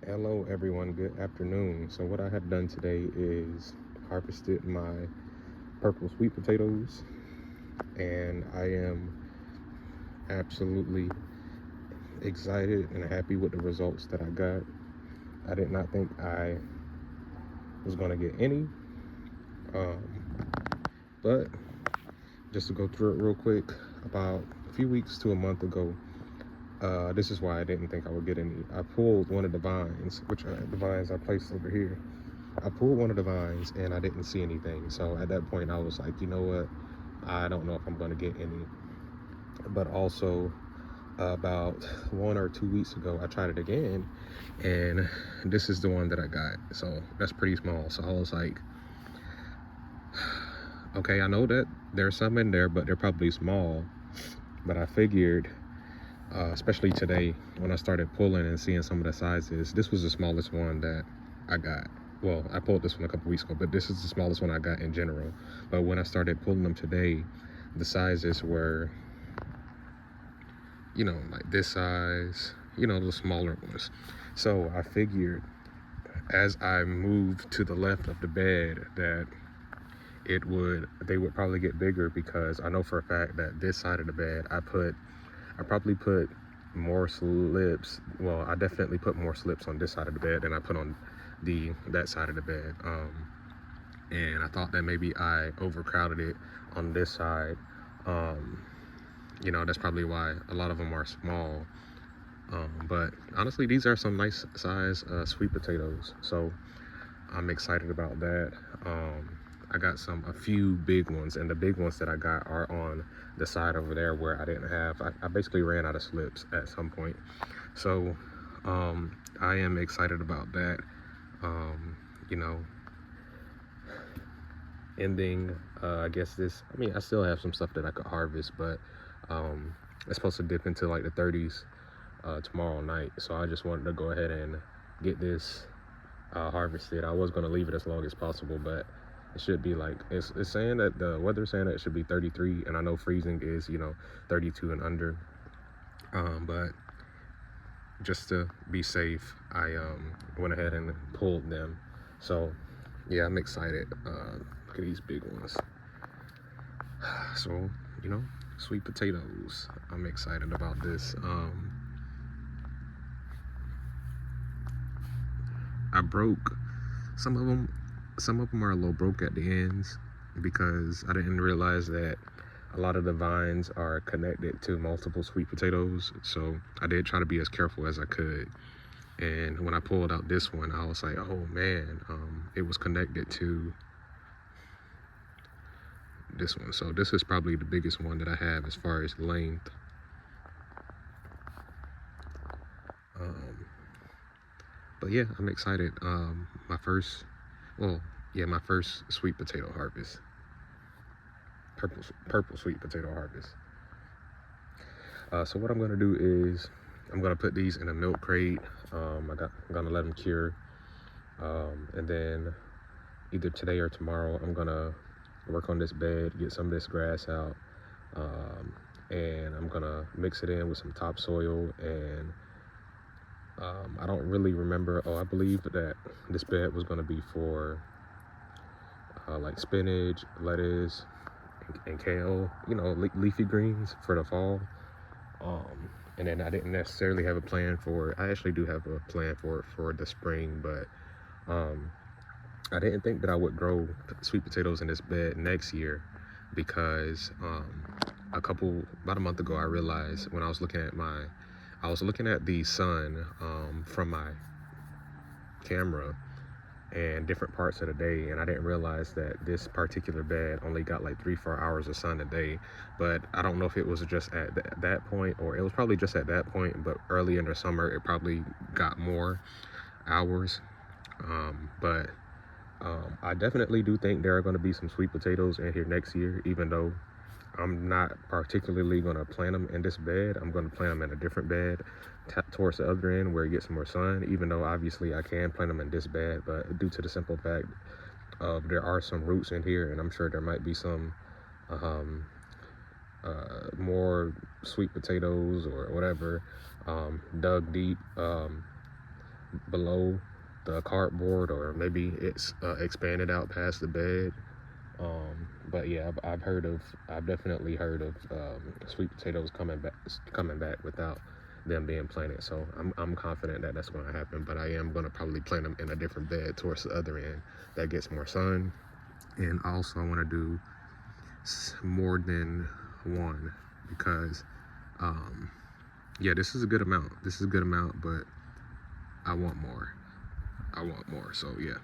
Hello everyone, good afternoon. So what I had done today is harvested my purple sweet potatoes, and I am absolutely excited and happy with the results that I got. I did not think I was going to get any, um, but just to go through it real quick, about a few weeks to a month ago, this is why I didn't think I would get any. I pulled one of the vines, which are the vines I placed over here. I pulled one of the vines and I didn't see anything. So at that point, I was like, you know what? I don't know if I'm going to get any. But also, about 1 or 2 weeks ago, I tried it again, and this is the one that I got. So that's pretty small. So I was like, okay, I know that there's some in there, but they're probably small. But I figured, especially today, when I started pulling and seeing some of the sizes, this was the smallest one that I got. Well, I pulled this one a couple weeks ago, but this is the smallest one I got in general. But when I started pulling them today, the sizes were, like this size, the smaller ones. So I figured as I moved to the left of the bed that they would probably get bigger, because I know for a fact that this side of the bed I probably put more slips. Well, I definitely put more slips on this side of the bed than I put on that side of the bed. And I thought that maybe I overcrowded it on this side. Um, that's probably why a lot of them are small. But honestly, these are some nice size sweet potatoes. So I'm excited about that. I got a few big ones, and the big ones that I got are on the side over there where I didn't have. I basically ran out of slips at some point. So I am excited about that. Um, you know, ending, I guess I still have some stuff that I could harvest, but it's supposed to dip into like the 30s tomorrow night. So I just wanted to go ahead and get this harvested. I was going to leave it as long as possible, but it should be like, it's saying that the weather's saying that it should be 33, and I know freezing is 32 and under. But just to be safe, I went ahead and pulled them. So yeah, I'm excited. Look at these big ones. So sweet potatoes, I'm excited about this. I broke some of them. Some of them are a little broke at the ends, because I didn't realize that a lot of the vines are connected to multiple sweet potatoes. So I did try to be as careful as I could. And when I pulled out this one, I was like, oh man, it was connected to this one. So this is probably the biggest one that I have as far as length. Um, but yeah, I'm excited. My first sweet potato harvest. Purple sweet potato harvest. So what I'm gonna do is I'm gonna put these in a milk crate. I'm gonna let them cure, and then either today or tomorrow I'm gonna work on this bed, get some of this grass out, um, and I'm gonna mix it in with some topsoil. And I don't really remember. Oh, I believe that this bed was gonna be for like spinach, lettuce, and kale. Leafy greens for the fall. And then I didn't necessarily have a plan for it. I actually do have a plan for it for the spring, but um, I didn't think that I would grow sweet potatoes in this bed next year, because about a month ago, I realized when I was looking at the sun from my camera and different parts of the day, and I didn't realize that this particular bed only got like 3-4 hours of sun a day. But I don't know if it was just at that point, or it was probably just at that point, but early in the summer it probably got more hours. But I definitely do think there are going to be some sweet potatoes in here next year, even though I'm not particularly going to plant them in this bed. I'm going to plant them in a different bed towards the other end where it gets more sun, even though obviously I can plant them in this bed. But due to the simple fact of there are some roots in here, and I'm sure there might be some um, more sweet potatoes or whatever dug deep. below the cardboard, or maybe it's expanded out past the bed. But yeah, I've definitely heard of sweet potatoes coming back without them being planted. So I'm confident that that's going to happen. But I am going to probably plant them in a different bed towards the other end that gets more sun. And also I want to do more than one, because yeah, this is a good amount. This is a good amount, but I want more. So yeah.